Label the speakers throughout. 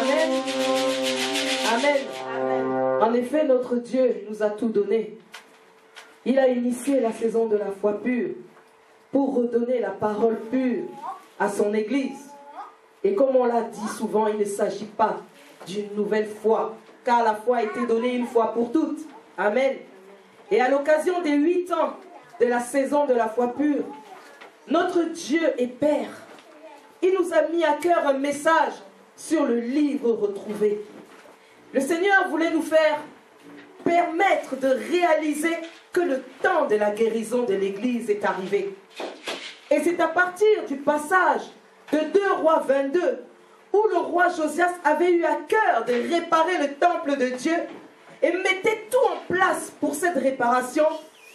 Speaker 1: Amen. Amen. En effet, notre Dieu nous a tout donné. Il a initié la saison de la foi pure pour redonner la parole pure à son Église. Et comme on l'a dit souvent, il ne s'agit pas d'une nouvelle foi, car la foi a été donnée une fois pour toutes. Amen. Et à l'occasion des 8 ans de la saison de la foi pure, notre Dieu est Père. Il nous a mis à cœur un message sur le livre retrouvé. Le Seigneur voulait nous faire permettre de réaliser que le temps de la guérison de l'Église est arrivé. Et c'est à partir du passage de 2 Rois 22, où le roi Josias avait eu à cœur de réparer le temple de Dieu et mettait tout en place pour cette réparation,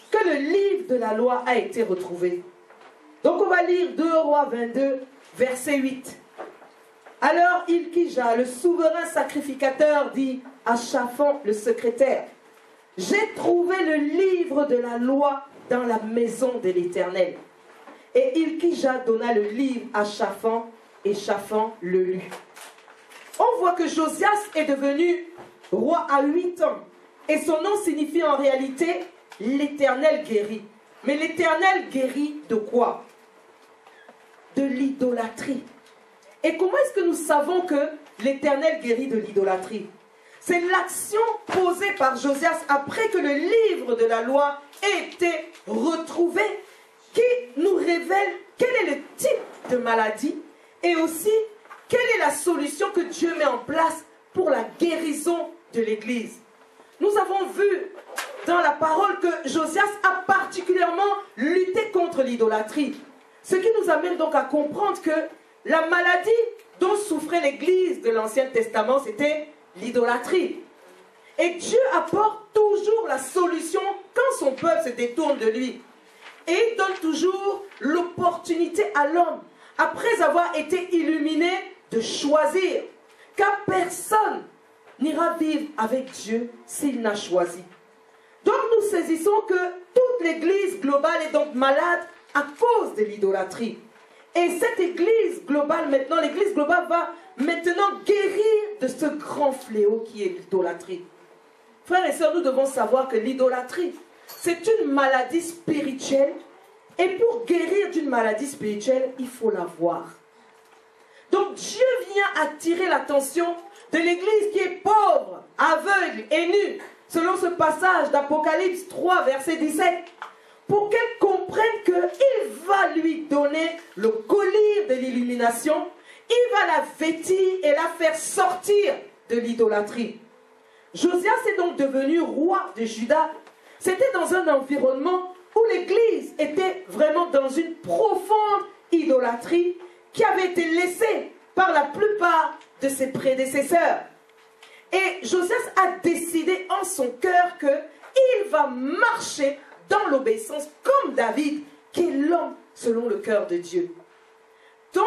Speaker 1: que le livre de la loi a été retrouvé. Donc on va lire 2 Rois 22, verset 8. Alors Ilkija, le souverain sacrificateur, dit à Shaphan, le secrétaire, « J'ai trouvé le livre de la loi dans la maison de l'Éternel. » Et Ilkija donna le livre à Shaphan, et Shaphan le lut. On voit que Josias est devenu roi à 8 ans. Et son nom signifie en réalité « l'Éternel guérit ». Mais l'Éternel guérit de quoi? De l'idolâtrie. Et comment est-ce que nous savons que l'Éternel guérit de l'idolâtrie? C'est l'action posée par Josias après que le livre de la loi ait été retrouvé qui nous révèle quel est le type de maladie et aussi quelle est la solution que Dieu met en place pour la guérison de l'Église. Nous avons vu dans la parole que Josias a particulièrement lutté contre l'idolâtrie. Ce qui nous amène donc à comprendre que la maladie dont souffrait l'Église de l'Ancien Testament, c'était l'idolâtrie. Et Dieu apporte toujours la solution quand son peuple se détourne de lui. Et il donne toujours l'opportunité à l'homme, après avoir été illuminé, de choisir. Car personne n'ira vivre avec Dieu s'il n'a choisi. Donc nous saisissons que toute l'Église globale est donc malade à cause de l'idolâtrie. Et cette Église globale, maintenant, l'Église globale va maintenant guérir de ce grand fléau qui est l'idolâtrie. Frères et sœurs, nous devons savoir que l'idolâtrie, c'est une maladie spirituelle. Et pour guérir d'une maladie spirituelle, il faut la voir. Donc Dieu vient attirer l'attention de l'Église qui est pauvre, aveugle et nue, selon ce passage d'Apocalypse 3, verset 17, pour qu'elle comprenne qu'il va lui donner le collier de l'illumination, il va la vêtir et la faire sortir de l'idolâtrie. Josias est donc devenu roi de Juda. C'était dans un environnement où l'Église était vraiment dans une profonde idolâtrie qui avait été laissée par la plupart de ses prédécesseurs. Et Josias a décidé en son cœur qu'il va marcher dans l'obéissance comme David, qui est l'homme selon le cœur de Dieu. Donc,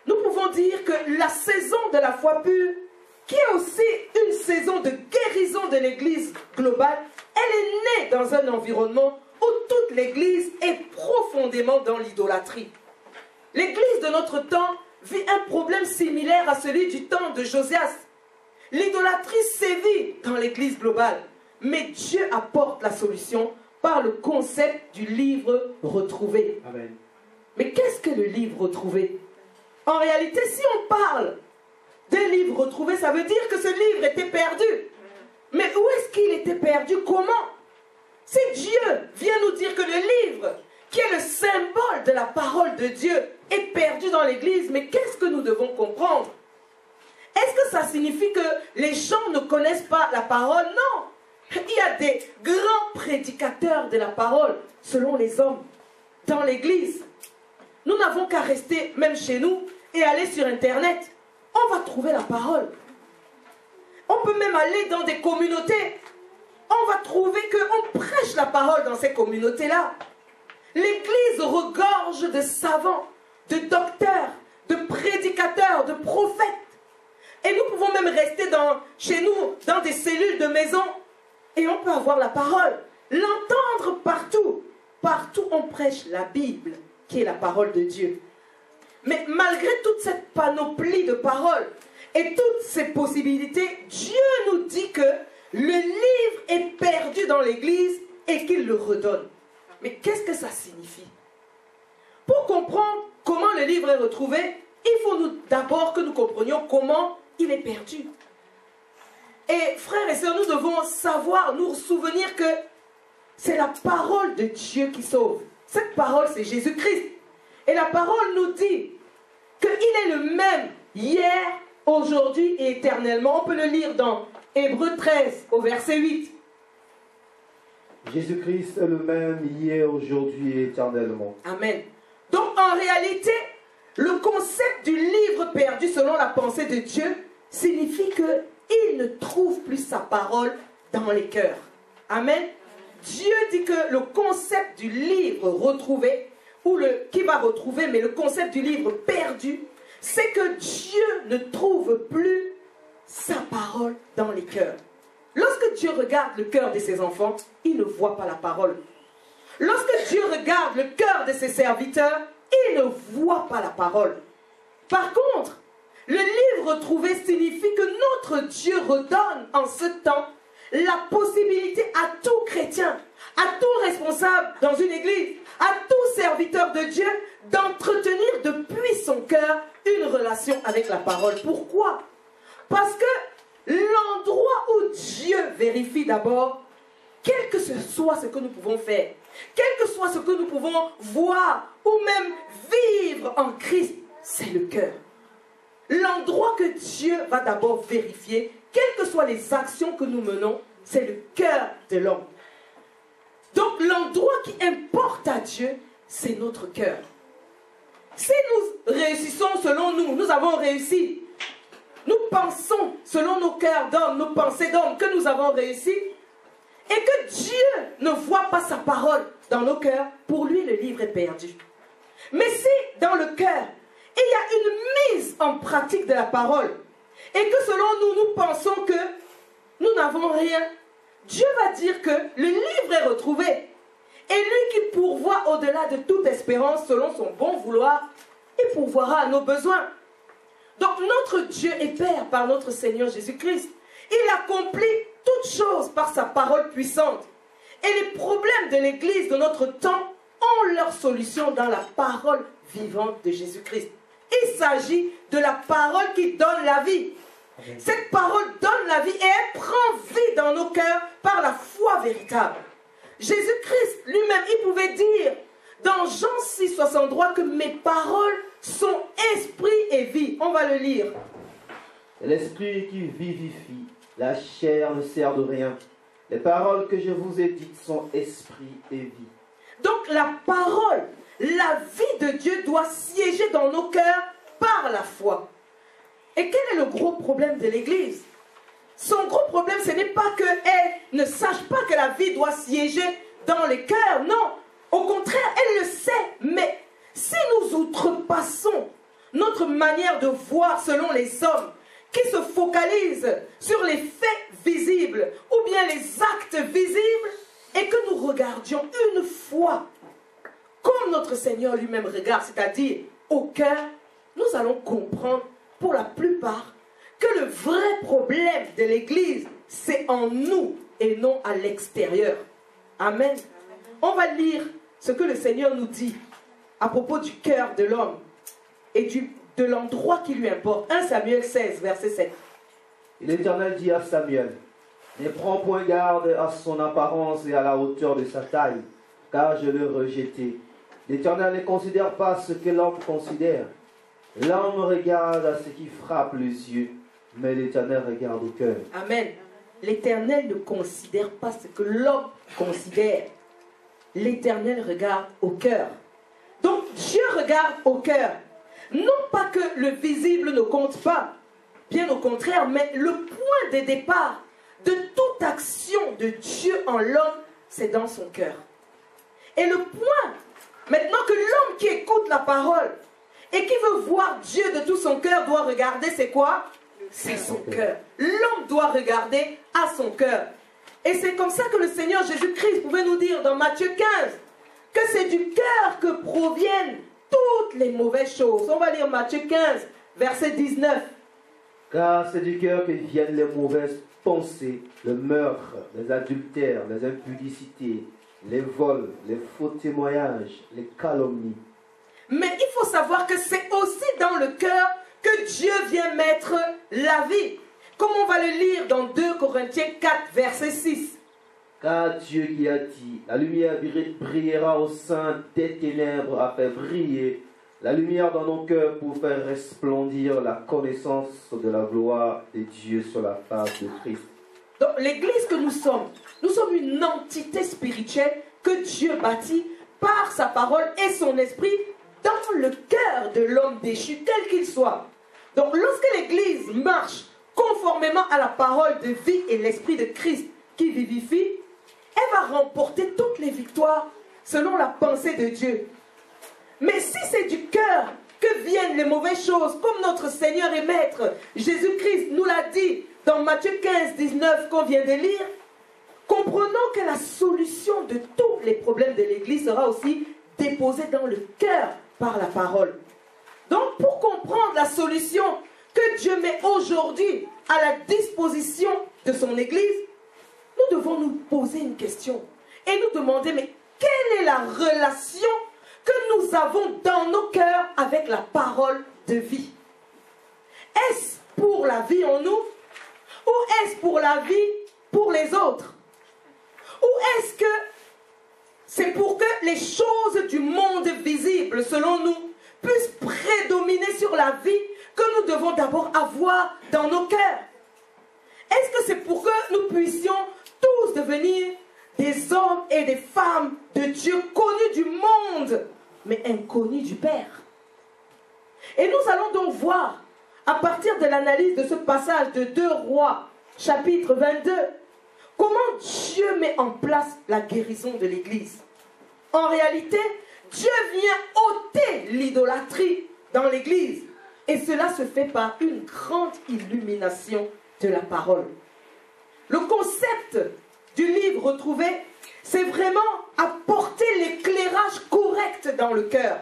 Speaker 1: nous pouvons dire que la saison de la foi pure, qui est aussi une saison de guérison de l'Église globale, elle est née dans un environnement où toute l'Église est profondément dans l'idolâtrie. L'Église de notre temps vit un problème similaire à celui du temps de Josias. L'idolâtrie sévit dans l'Église globale, mais Dieu apporte la solution par le concept du livre retrouvé. Amen. Mais qu'est-ce que le livre retrouvé? En réalité, si on parle d'un livre retrouvé, ça veut dire que ce livre était perdu. Mais où est-ce qu'il était perdu? Comment? Si Dieu vient nous dire que le livre, qui est le symbole de la parole de Dieu, est perdu dans l'Église, mais qu'est-ce que nous devons comprendre? Est-ce que ça signifie que les gens ne connaissent pas la parole? Non. Il y a des grands prédicateurs de la parole, selon les hommes, dans l'Église. Nous n'avons qu'à rester, même chez nous, et aller sur Internet. On va trouver la parole. On peut même aller dans des communautés. On va trouver qu'on prêche la parole dans ces communautés-là. L'Église regorge de savants, de docteurs, de prédicateurs, de prophètes. Et nous pouvons même rester chez nous, dans des cellules de maison, et on peut avoir la parole, l'entendre partout. Partout on prêche la Bible, qui est la parole de Dieu. Mais malgré toute cette panoplie de paroles et toutes ces possibilités, Dieu nous dit que le livre est perdu dans l'église et qu'il le redonne. Mais qu'est-ce que ça signifie? Pour comprendre comment le livre est retrouvé, il faut d'abord que nous comprenions comment il est perdu. Et frères et sœurs, nous devons savoir, nous souvenir que c'est la parole de Dieu qui sauve. Cette parole, c'est Jésus-Christ. Et la parole nous dit qu'il est le même hier, aujourd'hui et éternellement. On peut le lire dans Hébreux 13 au verset 8.
Speaker 2: Jésus-Christ est le même hier, aujourd'hui et éternellement.
Speaker 1: Amen. Donc en réalité, le concept du livre perdu selon la pensée de Dieu signifie qu'il ne trouve plus sa parole dans les cœurs. Amen. Dieu dit que le concept du livre retrouvé, ou qui va retrouver, mais le concept du livre perdu, c'est que Dieu ne trouve plus sa parole dans les cœurs. Lorsque Dieu regarde le cœur de ses enfants, il ne voit pas la parole. Lorsque Dieu regarde le cœur de ses serviteurs, il ne voit pas la parole. Par contre, le livre retrouvé signifie que notre Dieu redonne en ce temps la possibilité à tout chrétien, à tout responsable dans une église, à tout serviteur de Dieu d'entretenir depuis son cœur une relation avec la parole. Pourquoi? Parce que l'endroit où Dieu vérifie d'abord, quel que ce soit ce que nous pouvons faire, quel que soit ce que nous pouvons voir ou même vivre en Christ, c'est le cœur. L'endroit que Dieu va d'abord vérifier, quelles que soient les actions que nous menons, c'est le cœur de l'homme. Donc l'endroit qui importe à Dieu, c'est notre cœur. Si nous réussissons selon nous, nous avons réussi. Nous pensons selon nos cœurs d'hommes, nos pensées d'hommes, que nous avons réussi. Et que Dieu ne voit pas sa parole dans nos cœurs, pour lui le livre est perdu. Mais si dans le cœur, il y a une mise en pratique de la parole, et que selon nous, nous pensons que nous n'avons rien, Dieu va dire que le livre est retrouvé. Et lui qui pourvoit au-delà de toute espérance, selon son bon vouloir, il pourvoira à nos besoins. Donc notre Dieu est Père par notre Seigneur Jésus-Christ. Il accomplit toutes choses par sa parole puissante. Et les problèmes de l'Église de notre temps ont leur solution dans la parole vivante de Jésus-Christ. Il s'agit de la parole qui donne la vie. Cette parole donne la vie et elle prend vie dans nos cœurs par la foi véritable. Jésus-Christ lui-même, il pouvait dire dans Jean 6, 63 que mes paroles sont esprit et vie. On va le lire.
Speaker 2: L'esprit qui vivifie, la chair ne sert de rien. Les paroles que je vous ai dites sont esprit et vie.
Speaker 1: Donc la parole, la vie de Dieu doit siéger dans nos cœurs par la foi. Et quel est le gros problème de l'Église? Son gros problème, ce n'est pas qu'elle ne sache pas que la vie doit siéger dans les cœurs. Non, au contraire, elle le sait. Mais si nous outrepassons notre manière de voir selon les hommes, qui se focalisent sur les faits visibles ou bien les actes visibles, et que nous regardions une fois comme notre Seigneur lui-même regarde, c'est-à-dire au cœur, nous allons comprendre pour la plupart que le vrai problème de l'Église, c'est en nous et non à l'extérieur. Amen. On va lire ce que le Seigneur nous dit à propos du cœur de l'homme et de l'endroit qui lui importe. 1 Samuel 16, verset 7.
Speaker 2: L'Éternel dit à Samuel, ne prends point garde à son apparence et à la hauteur de sa taille, car je l'ai rejeté. L'Éternel ne considère pas ce que l'homme considère. L'homme regarde à ce qui frappe les yeux, mais l'Éternel regarde au cœur.
Speaker 1: Amen. L'Éternel ne considère pas ce que l'homme considère. L'Éternel regarde au cœur. Donc Dieu regarde au cœur. Non pas que le visible ne compte pas, bien au contraire, mais le point de départ de toute action de Dieu en l'homme, c'est dans son cœur. Et le point, maintenant que l'homme qui écoute la parole et qui veut voir Dieu de tout son cœur doit regarder, c'est quoi? C'est son cœur. L'homme doit regarder à son cœur. Et c'est comme ça que le Seigneur Jésus-Christ pouvait nous dire dans Matthieu 15 que c'est du cœur que proviennent toutes les mauvaises choses. On va lire Matthieu 15, verset 19.
Speaker 2: Car c'est du cœur que viennent les mauvaises pensées, le meurtre, les adultères, les impudicités, les vols, les faux témoignages, les calomnies.
Speaker 1: Mais il faut savoir que c'est aussi dans le cœur que Dieu vient mettre la vie. Comme on va le lire dans 2 Corinthiens 4, verset 6.
Speaker 2: Car Dieu qui a dit, la lumière brillera au sein des ténèbres, a fait briller la lumière dans nos cœurs pour faire resplendir la connaissance de la gloire de Dieu sur la face de Christ.
Speaker 1: Donc l'église que nous sommes une entité spirituelle que Dieu bâtit par sa parole et son esprit dans le cœur de l'homme déchu, quel qu'il soit. Donc lorsque l'église marche conformément à la parole de vie et l'esprit de Christ qui vivifie, elle va remporter toutes les victoires selon la pensée de Dieu. Mais si c'est du cœur que viennent les mauvaises choses, comme notre Seigneur et Maître Jésus-Christ nous l'a dit dans Matthieu 15, 19 qu'on vient de lire, comprenons que la solution de tous les problèmes de l'Église sera aussi déposée dans le cœur par la parole. Donc pour comprendre la solution que Dieu met aujourd'hui à la disposition de son Église, nous devons nous poser une question et nous demander, mais quelle est la relation que nous avons dans nos cœurs avec la parole de vie? Est-ce pour la vie en nous ou est-ce pour la vie pour les autres? Ou est-ce que c'est pour que les choses du monde visible, selon nous, puissent prédominer sur la vie que nous devons d'abord avoir dans nos cœurs? Est-ce que c'est pour que nous puissions tous devenir des hommes et des femmes de Dieu connus du monde, mais inconnus du Père? Et nous allons donc voir, à partir de l'analyse de ce passage de 2 Rois, chapitre 22, comment Dieu met en place la guérison de l'Église. En réalité, Dieu vient ôter l'idolâtrie dans l'Église. Et cela se fait par une grande illumination de la parole. Le concept du livre retrouvé, c'est vraiment apporter l'éclairage correct dans le cœur,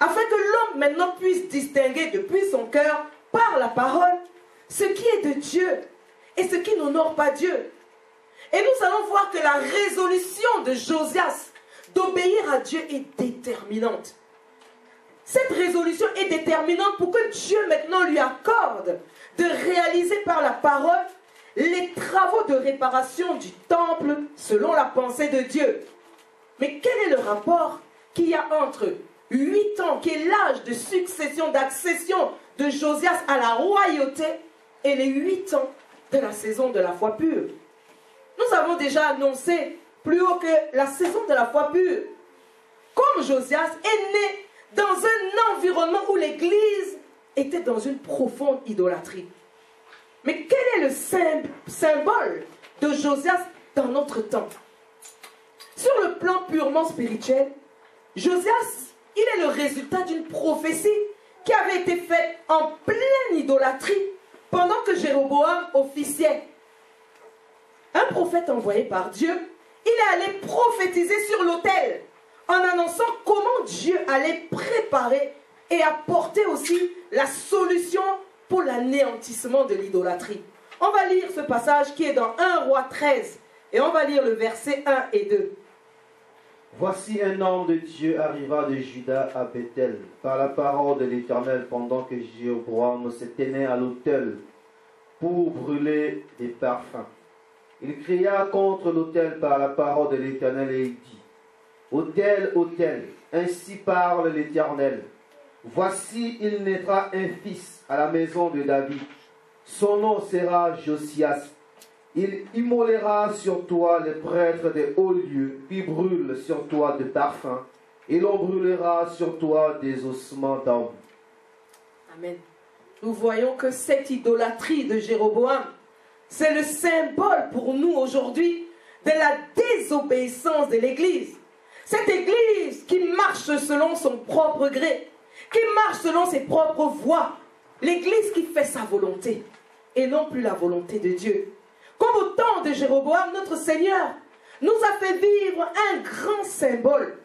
Speaker 1: afin que l'homme maintenant puisse distinguer depuis son cœur, par la parole, ce qui est de Dieu et ce qui n'honore pas Dieu. Et nous allons voir que la résolution de Josias d'obéir à Dieu est déterminante. Cette résolution est déterminante pour que Dieu maintenant lui accorde de réaliser par la parole les travaux de réparation du temple selon la pensée de Dieu. Mais quel est le rapport qu'il y a entre 8 ans, qui est l'âge de succession, d'accession de Josias à la royauté, et les 8 ans de la saison de la foi pure? Nous avons déjà annoncé plus haut que la saison de la foi pure, comme Josias, est né dans un environnement où l'Église était dans une profonde idolâtrie. Mais quel est le symbole de Josias dans notre temps? Sur le plan purement spirituel, Josias, il est le résultat d'une prophétie qui avait été faite en pleine idolâtrie pendant que Jéroboam officiait. Un prophète envoyé par Dieu, il est allé prophétiser sur l'autel en annonçant comment Dieu allait préparer et apporter aussi la solution pour l'anéantissement de l'idolâtrie. On va lire ce passage qui est dans 1 Roi 13 et on va lire le verset 1 et 2.
Speaker 2: Voici un homme de Dieu arriva de Juda à Bethel par la parole de l'Éternel pendant que Jéroboam se tenait à l'autel pour brûler des parfums. Il cria contre l'autel par la parole de l'Éternel et il dit: Autel, autel, ainsi parle l'Éternel. Voici, il naîtra un fils à la maison de David. Son nom sera Josias. Il immolera sur toi les prêtres des hauts lieux, qui brûlent sur toi de parfums, et l'on brûlera sur toi des ossements d'hommes.
Speaker 1: Amen. Nous voyons que cette idolâtrie de Jéroboam, c'est le symbole pour nous aujourd'hui de la désobéissance de l'Église. Cette Église qui marche selon son propre gré, qui marche selon ses propres voies. L'Église qui fait sa volonté et non plus la volonté de Dieu. Comme au temps de Jéroboam, notre Seigneur nous a fait vivre un grand symbole.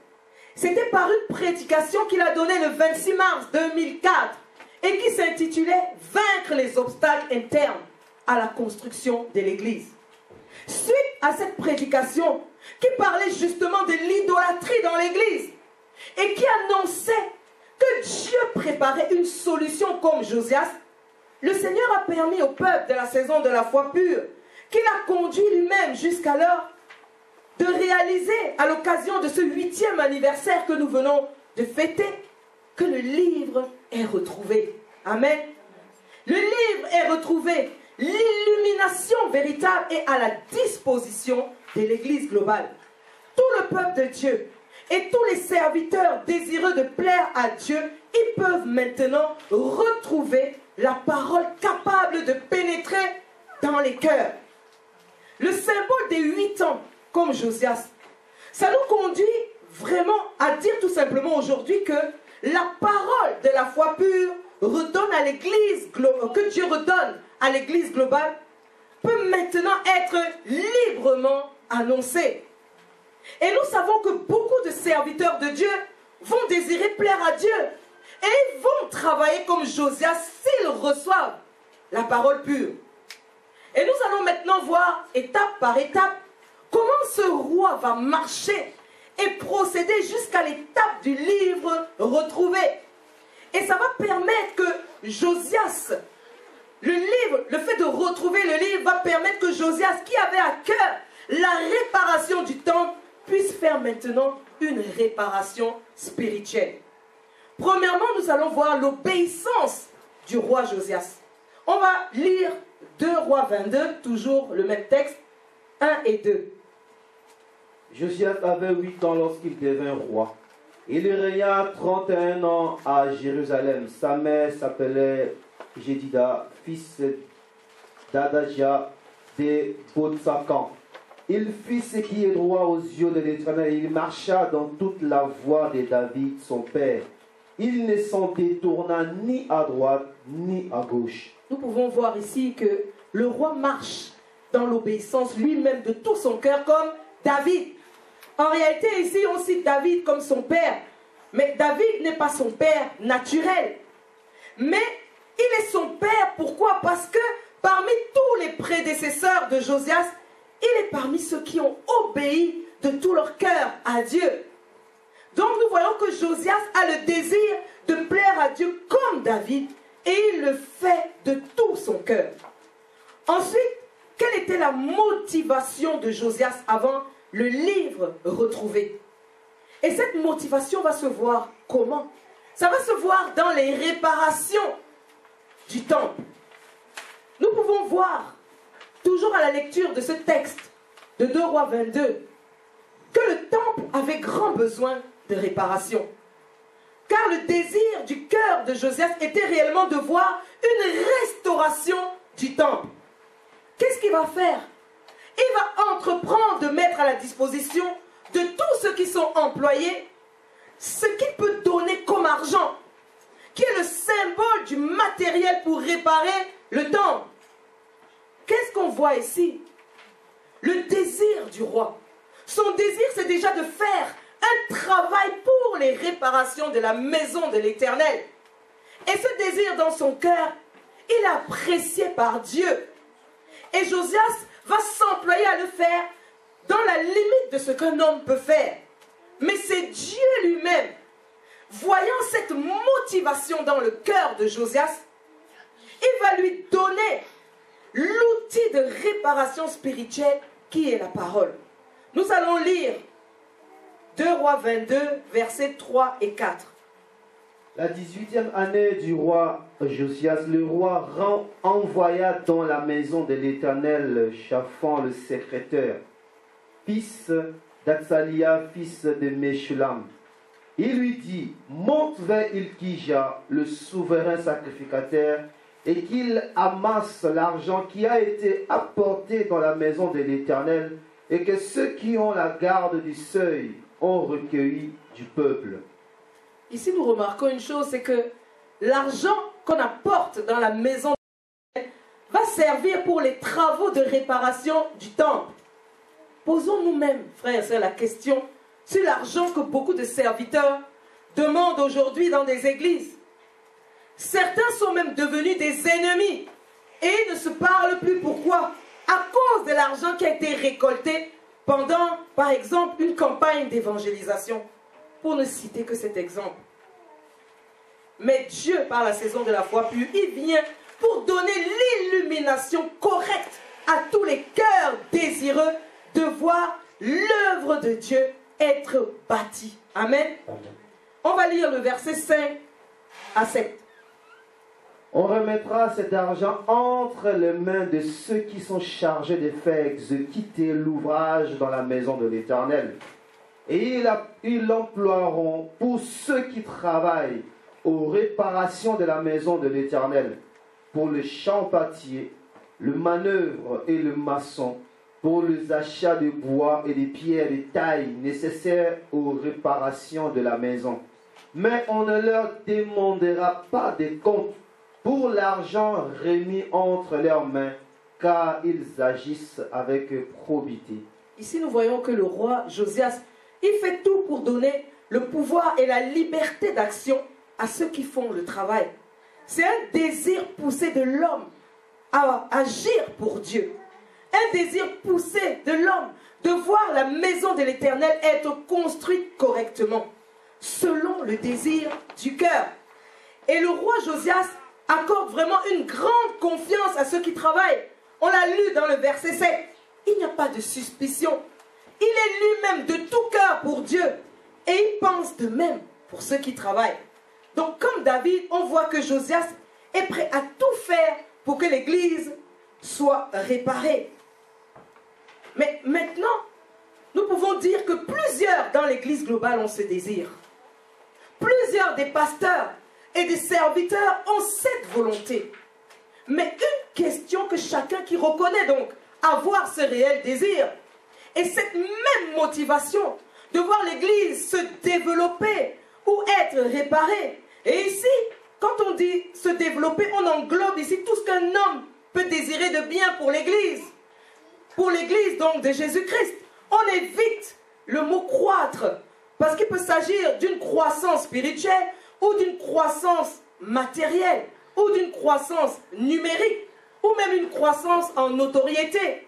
Speaker 1: C'était par une prédication qu'il a donnée le 26 mars 2004 et qui s'intitulait « Vaincre les obstacles internes à la construction de l'Église ». Suite à cette prédication qui parlait justement de l'idolâtrie dans l'Église et qui annonçait que Dieu préparait une solution comme Josias, le Seigneur a permis au peuple de la saison de la foi pure, qu'il a conduit lui-même jusqu'alors, de réaliser à l'occasion de ce 8e anniversaire que nous venons de fêter, que le livre est retrouvé. Amen. Le livre est retrouvé. L'illumination véritable est à la disposition de l'Église globale. Tout le peuple de Dieu et tous les serviteurs désireux de plaire à Dieu, ils peuvent maintenant retrouver la parole capable de pénétrer dans les cœurs. Le symbole des 8 ans, comme Josias, ça nous conduit vraiment à dire tout simplement aujourd'hui que la parole de la foi pure redonne à l'Église, que Dieu redonne à l'Église globale, peut maintenant être librement annoncée. Et nous savons que beaucoup de serviteurs de Dieu vont désirer plaire à Dieu. Et ils vont travailler comme Josias s'ils reçoivent la parole pure. Et nous allons maintenant voir étape par étape comment ce roi va marcher et procéder jusqu'à l'étape du livre retrouvé. Et ça va permettre que Josias, le fait de retrouver le livre va permettre que Josias, qui avait à cœur la réparation du temple, puisse faire maintenant une réparation spirituelle. Premièrement, nous allons voir l'obéissance du roi Josias. On va lire 2 Rois 22, toujours le même texte, 1 et 2.
Speaker 2: Josias avait 8 ans lorsqu'il devint roi. Il régna 31 ans à Jérusalem. Sa mère s'appelait Jédida, fils d'Adajia de Botsakan. Il fit ce qui est droit aux yeux de l'Éternel. Il marcha dans toute la voie de David, son père. Il ne s'en détourna ni à droite ni à gauche.
Speaker 1: Nous pouvons voir ici que le roi marche dans l'obéissance lui-même de tout son cœur comme David. En réalité, ici, on cite David comme son père. Mais David n'est pas son père naturel. Mais il est son père. Pourquoi? Parce que parmi tous les prédécesseurs de Josias, il est parmi ceux qui ont obéi de tout leur cœur à Dieu. Donc nous voyons que Josias a le désir de plaire à Dieu comme David et il le fait de tout son cœur. Ensuite, quelle était la motivation de Josias avant le livre retrouvé? Et cette motivation va se voir comment? Ça va se voir dans les réparations du temple. Nous pouvons voir, toujours à la lecture de ce texte de 2 Rois 22, que le temple avait grand besoin de réparation. Car le désir du cœur de Josias était réellement de voir une restauration du temple. Qu'est-ce qu'il va faire? Il va entreprendre de mettre à la disposition de tous ceux qui sont employés ce qu'il peut donner comme argent, qui est le symbole du matériel pour réparer le temple. Qu'est-ce qu'on voit ici? Le désir du roi. Son désir, c'est déjà de faire un travail pour les réparations de la maison de l'Éternel. Et ce désir dans son cœur, il est apprécié par Dieu. Et Josias va s'employer à le faire dans la limite de ce qu'un homme peut faire. Mais c'est Dieu lui-même, voyant cette motivation dans le cœur de Josias, il va lui donner l'outil de réparation spirituelle qui est la parole. Nous allons lire 2 Rois 22, versets 3 et 4.
Speaker 2: La 18e année du roi Josias, le roi envoya dans la maison de l'Éternel Shaphan le secrétaire, fils d'Atsalia, fils de Meshulam. Il lui dit, monte vers Ilkija, le souverain sacrificateur, et qu'il amasse l'argent qui a été apporté dans la maison de l'Éternel, et que ceux qui ont la garde du seuil ont recueilli du peuple.
Speaker 1: Ici, nous remarquons une chose, c'est que l'argent qu'on apporte dans la maison va servir pour les travaux de réparation du temple. Posons nous-mêmes, frères et sœurs, la question, sur l'argent que beaucoup de serviteurs demandent aujourd'hui dans des églises. Certains sont même devenus des ennemis et ne se parlent plus. Pourquoi? À cause de l'argent qui a été récolté pendant, par exemple, une campagne d'évangélisation. Pour ne citer que cet exemple. Mais Dieu, par la saison de la foi pure, il vient pour donner l'illumination correcte à tous les cœurs désireux de voir l'œuvre de Dieu être bâtie. Amen. On va lire le verset 5 à 7.
Speaker 2: On remettra cet argent entre les mains de ceux qui sont chargés de faire exécuter l'ouvrage dans la maison de l'Éternel. Et ils l'emploieront pour ceux qui travaillent aux réparations de la maison de l'Éternel, pour le champatier, le manœuvre et le maçon, pour les achats de bois et des pierres de taille nécessaires aux réparations de la maison. Mais on ne leur demandera pas de compte pour l'argent remis entre leurs mains, car ils agissent avec probité.
Speaker 1: Ici, nous voyons que le roi Josias, il fait tout pour donner le pouvoir et la liberté d'action à ceux qui font le travail. C'est un désir poussé de l'homme à agir pour Dieu. Un désir poussé de l'homme de voir la maison de l'Éternel être construite correctement, selon le désir du cœur. Et le roi Josias accorde vraiment une grande confiance à ceux qui travaillent. On l'a lu dans le verset 7. Il n'y a pas de suspicion. Il est lui-même de tout cœur pour Dieu. Et il pense de même pour ceux qui travaillent. Donc comme David, on voit que Josias est prêt à tout faire pour que l'église soit réparée. Mais maintenant, nous pouvons dire que plusieurs dans l'église globale ont ce désir. Plusieurs des pasteurs et des serviteurs ont cette volonté. Mais une question que chacun qui reconnaît donc avoir ce réel désir et cette même motivation de voir l'église se développer ou être réparée. Et ici, quand on dit se développer, on englobe ici tout ce qu'un homme peut désirer de bien pour l'église. Pour l'église donc de Jésus-Christ. On évite le mot croître parce qu'il peut s'agir d'une croissance spirituelle ou d'une croissance matérielle ou d'une croissance numérique ou même une croissance en notoriété.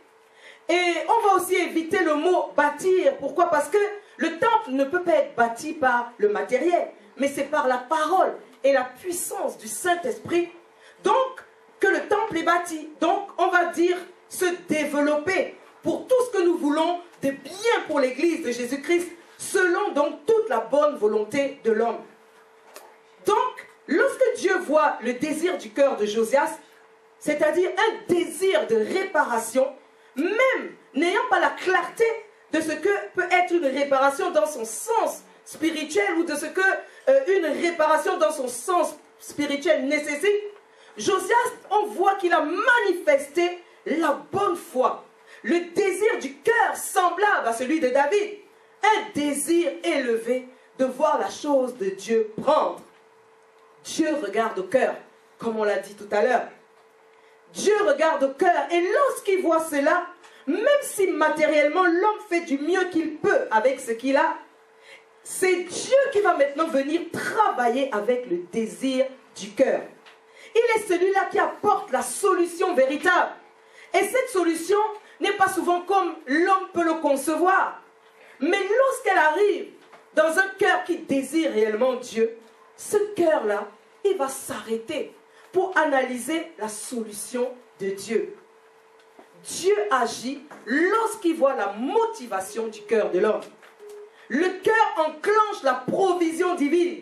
Speaker 1: Et on va aussi éviter le mot bâtir. Pourquoi? Parce que le temple ne peut pas être bâti par le matériel, mais c'est par la parole et la puissance du Saint-Esprit. Donc, que le temple est bâti. Donc, on va dire se développer pour tout ce que nous voulons de bien pour l'Église de Jésus-Christ, selon donc toute la bonne volonté de l'homme. Donc, lorsque Dieu voit le désir du cœur de Josias, c'est-à-dire un désir de réparation, même n'ayant pas la clarté de ce que peut être une réparation dans son sens spirituel ou de ce que une réparation dans son sens spirituel nécessite, Josias, on voit qu'il a manifesté la bonne foi, le désir du cœur semblable à celui de David, un désir élevé de voir la chose de Dieu prendre. Dieu regarde au cœur, comme on l'a dit tout à l'heure. Dieu regarde au cœur et lorsqu'il voit cela, même si matériellement l'homme fait du mieux qu'il peut avec ce qu'il a, c'est Dieu qui va maintenant venir travailler avec le désir du cœur. Il est celui-là qui apporte la solution véritable. Et cette solution n'est pas souvent comme l'homme peut le concevoir. Mais lorsqu'elle arrive dans un cœur qui désire réellement Dieu, ce cœur-là, il va s'arrêter pour analyser la solution de Dieu. Dieu agit lorsqu'il voit la motivation du cœur de l'homme. Le cœur enclenche la provision divine.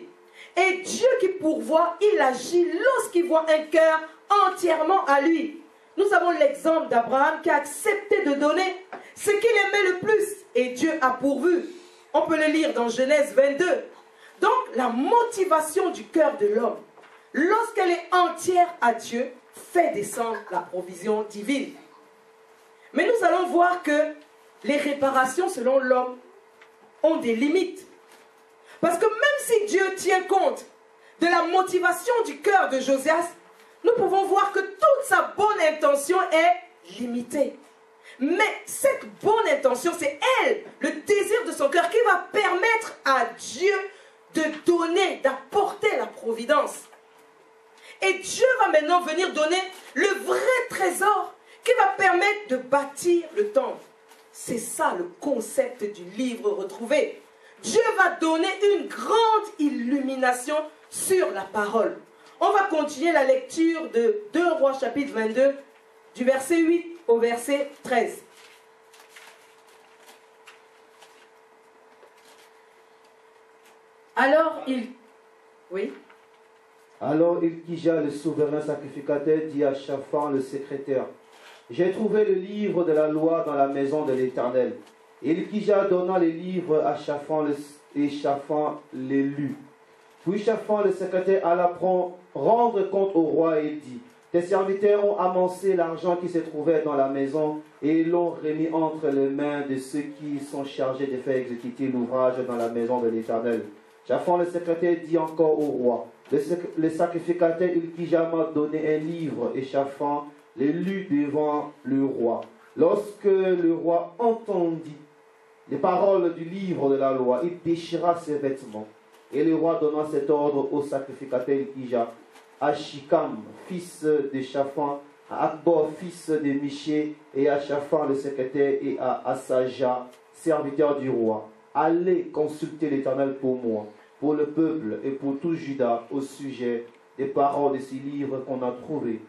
Speaker 1: Et Dieu qui pourvoit, il agit lorsqu'il voit un cœur entièrement à lui. Nous avons l'exemple d'Abraham qui a accepté de donner ce qu'il aimait le plus. Et Dieu a pourvu. On peut le lire dans Genèse 22. Donc la motivation du cœur de l'homme, lorsqu'elle est entière à Dieu, fait descendre la provision divine. Mais nous allons voir que les réparations selon l'homme ont des limites. Parce que même si Dieu tient compte de la motivation du cœur de Josias, nous pouvons voir que toute sa bonne intention est limitée. Mais cette bonne intention, c'est elle, le désir de son cœur qui va permettre à Dieu de donner, d'apporter la providence. Et Dieu va maintenant venir donner le vrai trésor qui va permettre de bâtir le temple. C'est ça le concept du livre retrouvé. Dieu va donner une grande illumination sur la parole. On va continuer la lecture de 2 Rois chapitre 22, du verset 8 au verset 13. Alors il
Speaker 2: Hilkija, le souverain sacrificateur, dit à Shaphan, le secrétaire, « J'ai trouvé le livre de la loi dans la maison de l'Éternel. » Hilkija donna les livres à Shaphan et Shaphan les lut. Puis Shaphan, le secrétaire, alla rendre compte au roi et dit, « Tes serviteurs ont amassé l'argent qui se trouvait dans la maison et l'ont remis entre les mains de ceux qui sont chargés de faire exécuter l'ouvrage dans la maison de l'Éternel. » Shaphan, le secrétaire, dit encore au roi, « Le sacrificateur Hilkija m'a donné un livre, et Shaphan les lut devant le roi. Lorsque le roi entendit les paroles du livre de la loi, il déchira ses vêtements. Et le roi donna cet ordre au sacrificateur Hilkija, à Shikam, fils de Shaphan, à Akbor, fils de Miché, et à Shaphan le secrétaire, et à Asaja, serviteur du roi. Allez consulter l'Éternel pour moi, pour le peuple et pour tout Juda au sujet des paroles de ces livres qu'on a trouvés.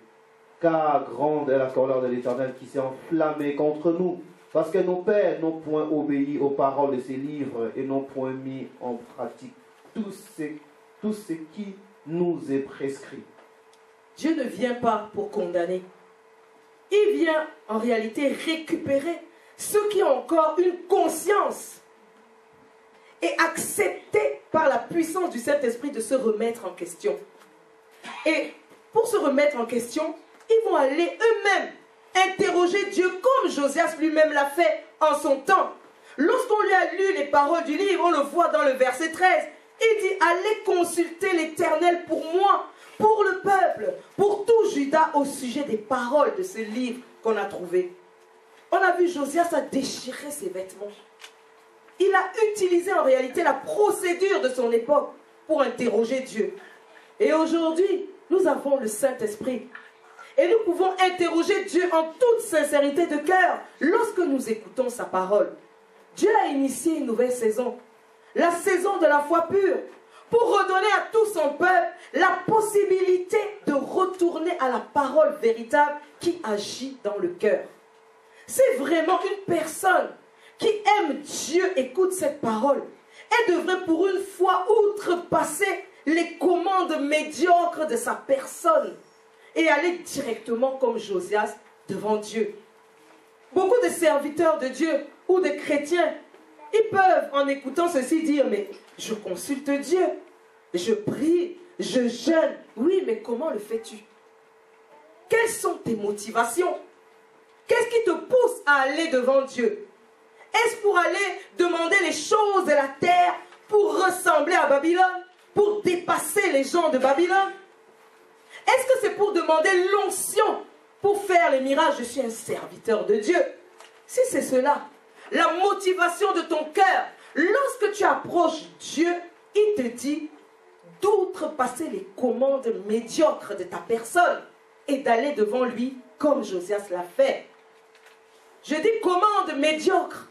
Speaker 2: Car grande est la colère de l'Éternel qui s'est enflammée contre nous, parce que nos pères n'ont point obéi aux paroles de ces livres et n'ont point mis en pratique tout ce qui nous est prescrit.
Speaker 1: Dieu ne vient pas pour condamner. Il vient en réalité récupérer ceux qui ont encore une conscience et accepter par la puissance du Saint-Esprit de se remettre en question. Et pour se remettre en question, ils vont aller eux-mêmes interroger Dieu comme Josias lui-même l'a fait en son temps. Lorsqu'on lui a lu les paroles du livre, on le voit dans le verset 13, il dit « Allez consulter l'Éternel pour moi, pour le peuple, pour tout Juda au sujet des paroles de ce livre qu'on a trouvé. » On a vu Josias a déchiré ses vêtements. Il a utilisé en réalité la procédure de son époque pour interroger Dieu. Et aujourd'hui, nous avons le Saint-Esprit. Et nous pouvons interroger Dieu en toute sincérité de cœur lorsque nous écoutons sa parole. Dieu a initié une nouvelle saison, la saison de la foi pure, pour redonner à tout son peuple la possibilité de retourner à la parole véritable qui agit dans le cœur. C'est vraiment une personne qui aime Dieu, écoute cette parole, elle devrait pour une fois outrepasser les commandes médiocres de sa personne et aller directement comme Josias devant Dieu. Beaucoup de serviteurs de Dieu ou de chrétiens, ils peuvent en écoutant ceci dire, mais je consulte Dieu, je prie, je jeûne. Oui, mais comment le fais-tu? Quelles sont tes motivations? Qu'est-ce qui te pousse à aller devant Dieu? Est-ce pour aller demander les choses de la terre, pour ressembler à Babylone, pour dépasser les gens de Babylone? Est-ce que c'est pour demander l'onction, pour faire les miracles? Je suis un serviteur de Dieu. Si c'est cela, la motivation de ton cœur, lorsque tu approches Dieu, il te dit d'outrepasser les commandes médiocres de ta personne et d'aller devant lui comme Josias l'a fait. Je dis commande médiocre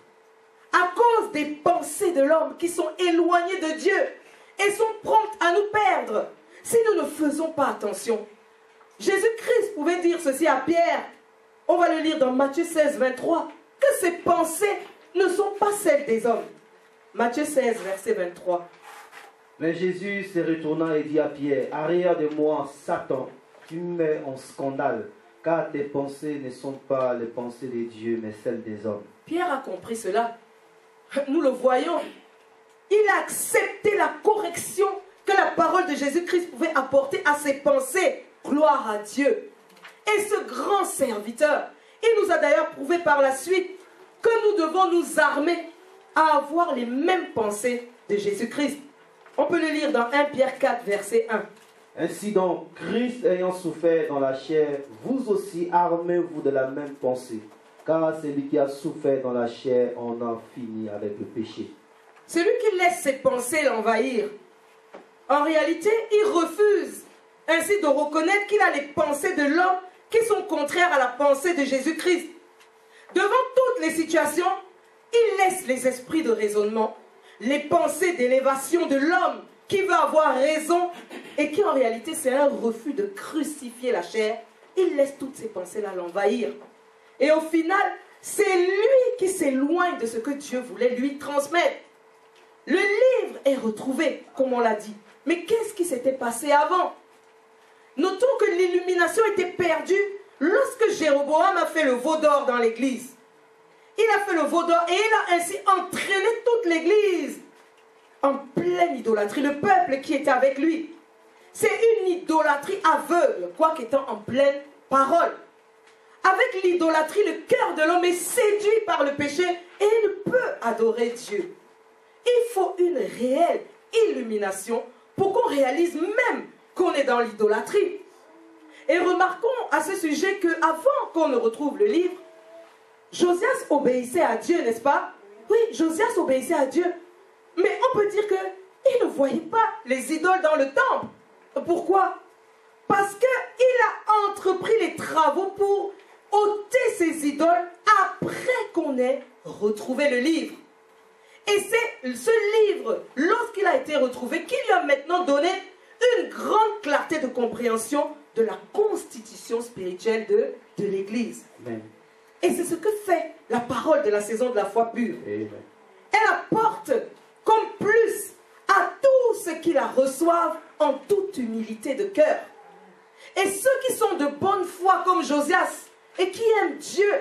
Speaker 1: à cause des pensées de l'homme qui sont éloignées de Dieu et sont promptes à nous perdre si nous ne faisons pas attention. Jésus-Christ pouvait dire ceci à Pierre, on va le lire dans Matthieu 16, 23, que ces pensées ne sont pas celles des hommes. Matthieu 16, verset 23.
Speaker 2: Mais Jésus se retourna et dit à Pierre, « Arrière de moi, Satan, tu me mets en scandale, car tes pensées ne sont pas les pensées de Dieu, mais celles des hommes. »
Speaker 1: Pierre a compris cela. Nous le voyons. Il a accepté la correction que la parole de Jésus-Christ pouvait apporter à ses pensées. Gloire à Dieu. Et ce grand serviteur, il nous a d'ailleurs prouvé par la suite que nous devons nous armer à avoir les mêmes pensées de Jésus-Christ. On peut le lire dans 1 Pierre 4, verset 1.
Speaker 2: Ainsi donc, Christ ayant souffert dans la chair, vous aussi armez-vous de la même pensée. car celui qui a souffert dans la chair en a fini avec le péché.
Speaker 1: Celui qui laisse ses pensées l'envahir, en réalité, il refuse ainsi de reconnaître qu'il a les pensées de l'homme qui sont contraires à la pensée de Jésus-Christ. Devant toutes les situations, il laisse les esprits de raisonnement, les pensées d'élévation de l'homme qui veut avoir raison et qui en réalité c'est un refus de crucifier la chair. Il laisse toutes ces pensées-là l'envahir. Et au final, c'est lui qui s'éloigne de ce que Dieu voulait lui transmettre. Le livre est retrouvé, comme on l'a dit. Mais qu'est-ce qui s'était passé avant? Notons que l'illumination était perdue lorsque Jéroboam a fait le veau d'or dans l'église. Il a fait le veau d'or et il a ainsi entraîné toute l'église en pleine idolâtrie. Le peuple qui était avec lui. C'est une idolâtrie aveugle, quoique étant en pleine parole. Avec l'idolâtrie, le cœur de l'homme est séduit par le péché et il ne peut adorer Dieu. Il faut une réelle illumination pour qu'on réalise même qu'on est dans l'idolâtrie. Et remarquons à ce sujet qu'avant qu'on ne retrouve le livre, Josias obéissait à Dieu, n'est-ce pas? Oui, Josias obéissait à Dieu. Mais on peut dire qu'il ne voyait pas les idoles dans le temple. Pourquoi? Parce qu'il a entrepris les travaux pour ôter ces idoles après qu'on ait retrouvé le livre. Et c'est ce livre, lorsqu'il a été retrouvé, qui lui a maintenant donné une grande clarté de compréhension de la constitution spirituelle de l'Église.
Speaker 2: Amen.
Speaker 1: Et c'est ce que fait la parole de la saison de la foi pure.
Speaker 2: Amen.
Speaker 1: Elle apporte comme plus à tous ceux qui la reçoivent en toute humilité de cœur. Et ceux qui sont de bonne foi comme Josias et qui aiment Dieu,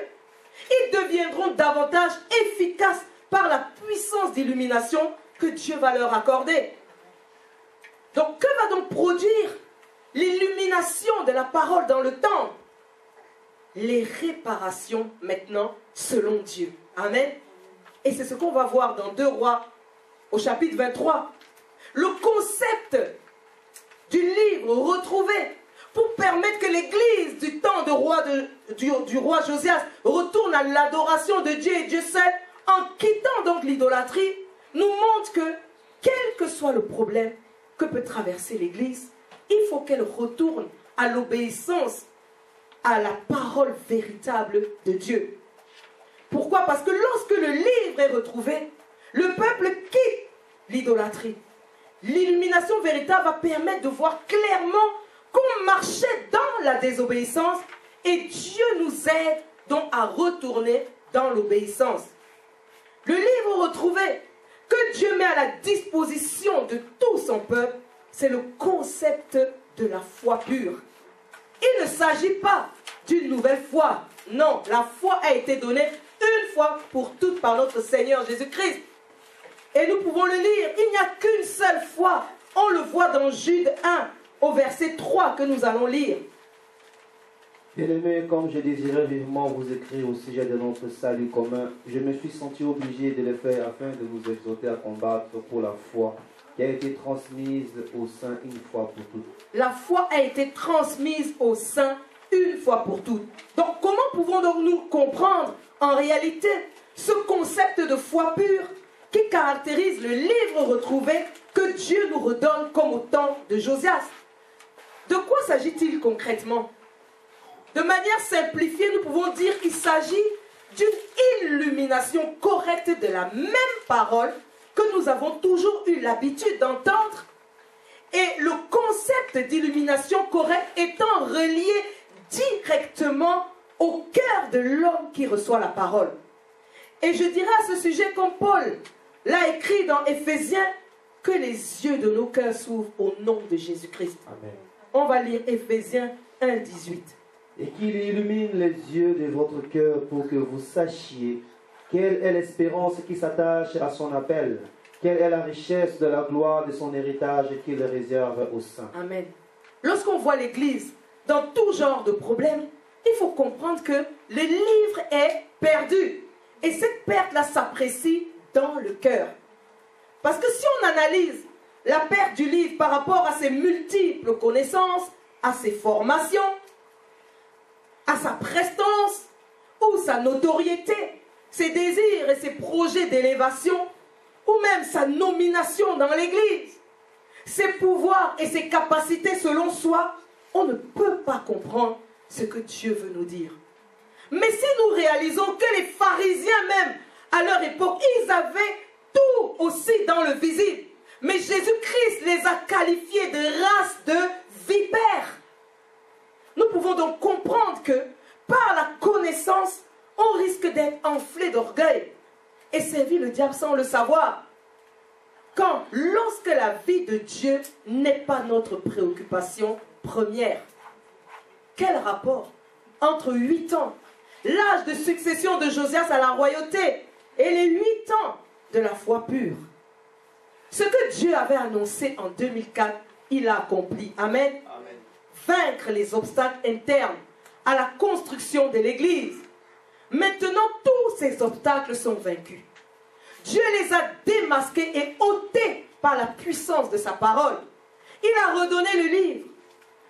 Speaker 1: ils deviendront davantage efficaces par la puissance d'illumination que Dieu va leur accorder. Donc, que va donc produire l'illumination de la parole dans le temple? Les réparations maintenant selon Dieu. Amen. Et c'est ce qu'on va voir dans 2 Rois au chapitre 23. Le concept du livre retrouvé pour permettre que l'église du temps du roi Josias retourne à l'adoration de Dieu et Dieu seul, en quittant donc l'idolâtrie, nous montre que quel que soit le problème que peut traverser l'église, il faut qu'elle retourne à l'obéissance à la parole véritable de Dieu. Pourquoi? Parce que lorsque le livre est retrouvé, le peuple quitte l'idolâtrie. L'illumination véritable va permettre de voir clairement qu'on marchait dans la désobéissance et Dieu nous aide donc à retourner dans l'obéissance. Le livre retrouvé que Dieu met à la disposition de tout son peuple, c'est le concept de la foi pure. Il ne s'agit pas d'une nouvelle foi. Non, la foi a été donnée une fois pour toutes par notre Seigneur Jésus-Christ. Et nous pouvons le lire. Il n'y a qu'une seule foi. On le voit dans Jude 1, au verset 3 que nous allons lire.
Speaker 2: Bien-aimés, comme je désirais vivement vous écrire au sujet de notre salut commun, je me suis senti obligé de le faire afin de vous exhorter à combattre pour la foi qui a été transmise aux saints une fois pour toutes.
Speaker 1: La foi a été transmise aux saints une fois pour toutes. Donc comment pouvons donc nous comprendre en réalité ce concept de foi pure qui caractérise le livre retrouvé que Dieu nous redonne comme au temps de Josias? De quoi s'agit-il concrètement? De manière simplifiée, nous pouvons dire qu'il s'agit d'une illumination correcte de la même parole que nous avons toujours eu l'habitude d'entendre. Et le concept d'illumination correcte étant relié directement au cœur de l'homme qui reçoit la parole. Et je dirais à ce sujet, comme Paul l'a écrit dans Éphésiens, que les yeux de nos cœurs s'ouvrent au nom de Jésus-Christ.
Speaker 2: Amen.
Speaker 1: On va lire Éphésiens 1, 18.
Speaker 2: Et qu'il illumine les yeux de votre cœur pour que vous sachiez quelle est l'espérance qui s'attache à son appel, quelle est la richesse de la gloire de son héritage qu'il réserve aux saints.
Speaker 1: Amen. Lorsqu'on voit l'Église dans tout genre de problèmes, il faut comprendre que le livre est perdu. Et cette perte-là s'apprécie dans le cœur. Parce que si on analyse la perte du livre par rapport à ses multiples connaissances, à ses formations, à sa prestance, ou ou sa notoriété, ses désirs et ses projets d'élévation, ou même sa nomination dans l'Église, ses pouvoirs et ses capacités selon soi, on ne peut pas comprendre ce que Dieu veut nous dire. Mais si nous réalisons que les pharisiens même, à leur époque, ils avaient tout aussi dans le visible, mais Jésus-Christ les a qualifiés de race de vipères. Nous pouvons donc comprendre que par la connaissance, on risque d'être enflé d'orgueil et servir le diable sans le savoir. Lorsque la vie de Dieu n'est pas notre préoccupation première. Quel rapport entre 8 ans, l'âge de succession de Josias à la royauté, et les 8 ans de la foi pure? Ce que Dieu avait annoncé en 2004, il l'a accompli. Amen.
Speaker 2: Amen.
Speaker 1: Vaincre les obstacles internes à la construction de l'Église. Maintenant, tous ces obstacles sont vaincus. Dieu les a démasqués et ôtés par la puissance de sa parole. Il a redonné le livre.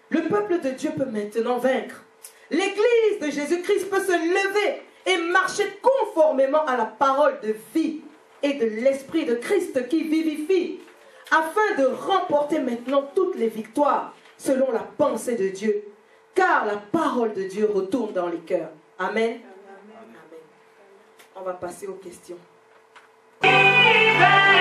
Speaker 1: Le peuple de Dieu peut maintenant vaincre. L'Église de Jésus-Christ peut se lever et marcher conformément à la parole de vie et de l'Esprit de Christ qui vivifie, afin de remporter maintenant toutes les victoires selon la pensée de Dieu, car la parole de Dieu retourne dans les cœurs. Amen. Amen. On va passer aux questions.
Speaker 3: Bye.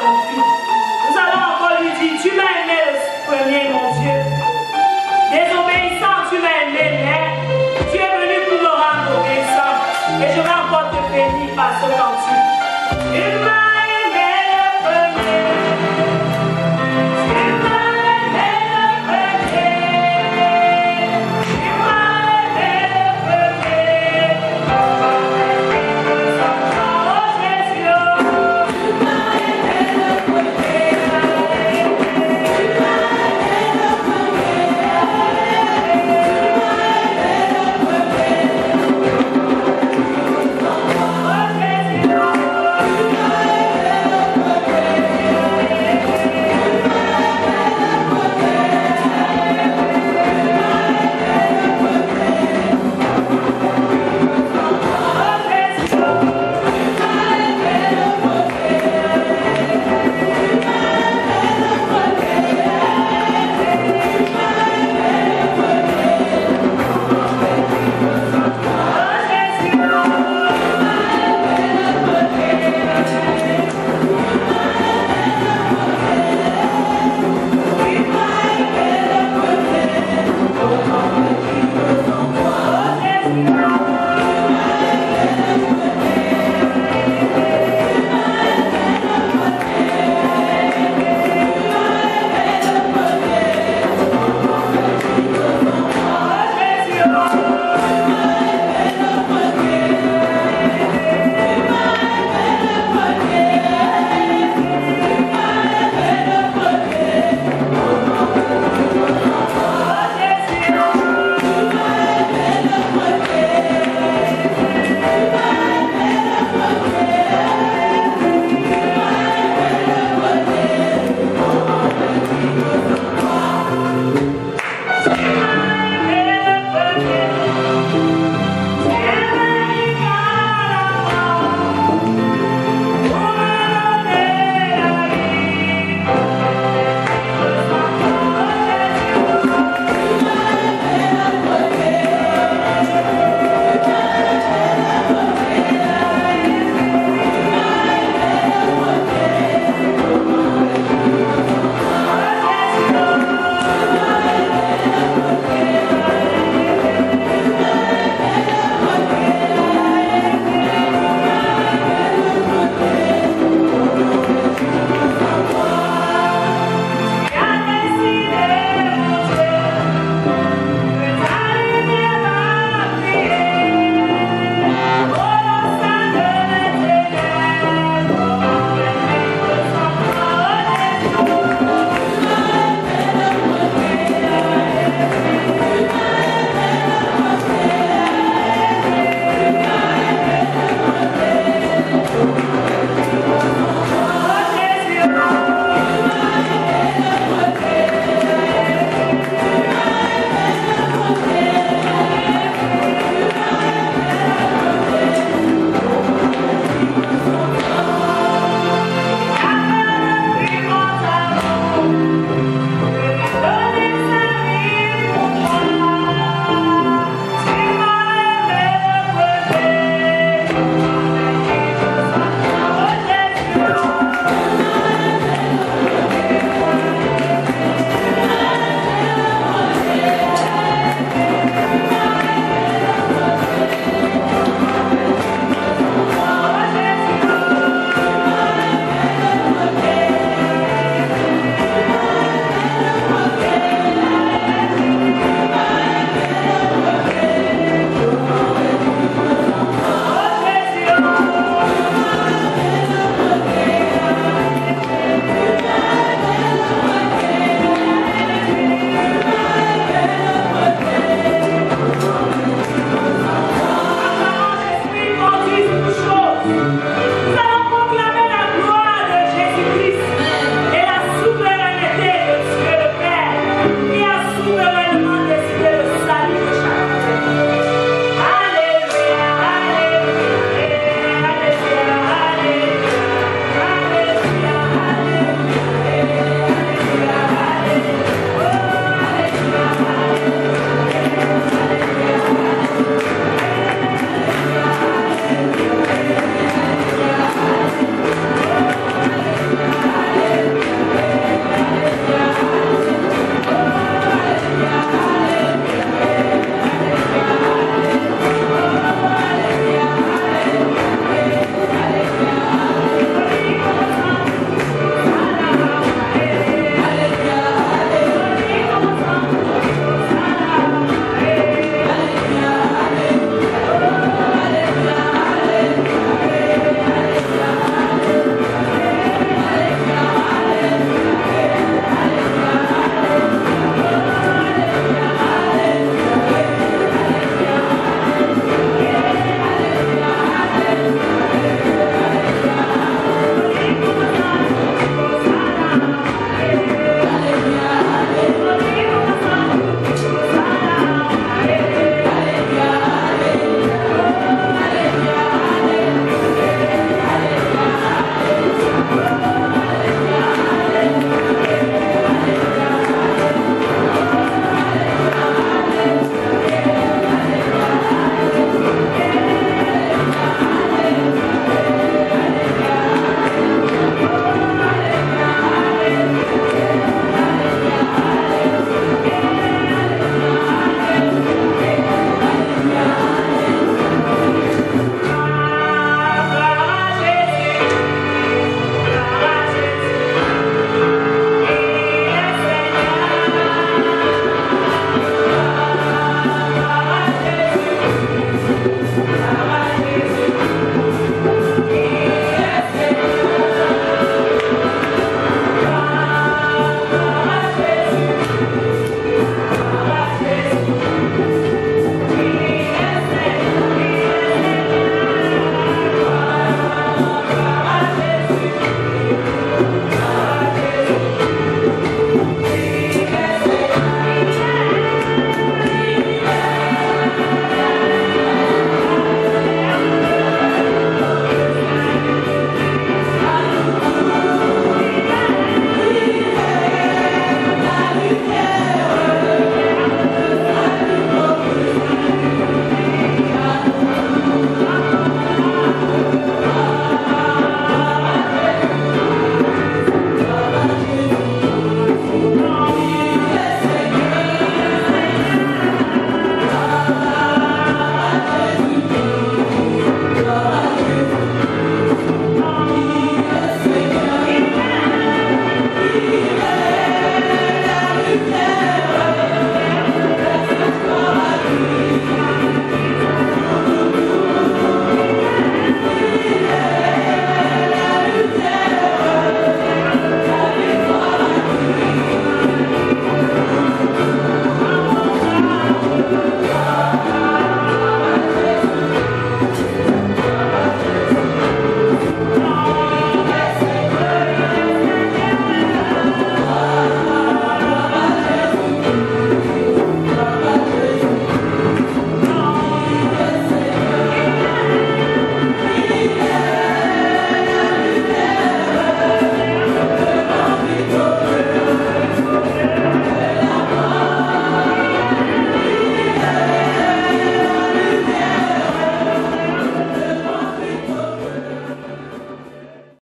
Speaker 3: son Fils. Nous allons encore lui dire, tu m'as aimé le premier, mon Dieu. Désobéissant, tu m'as aimé, mais tu es venu pour me rendre obéissant. Et je vais encore te bénir par ce cantique.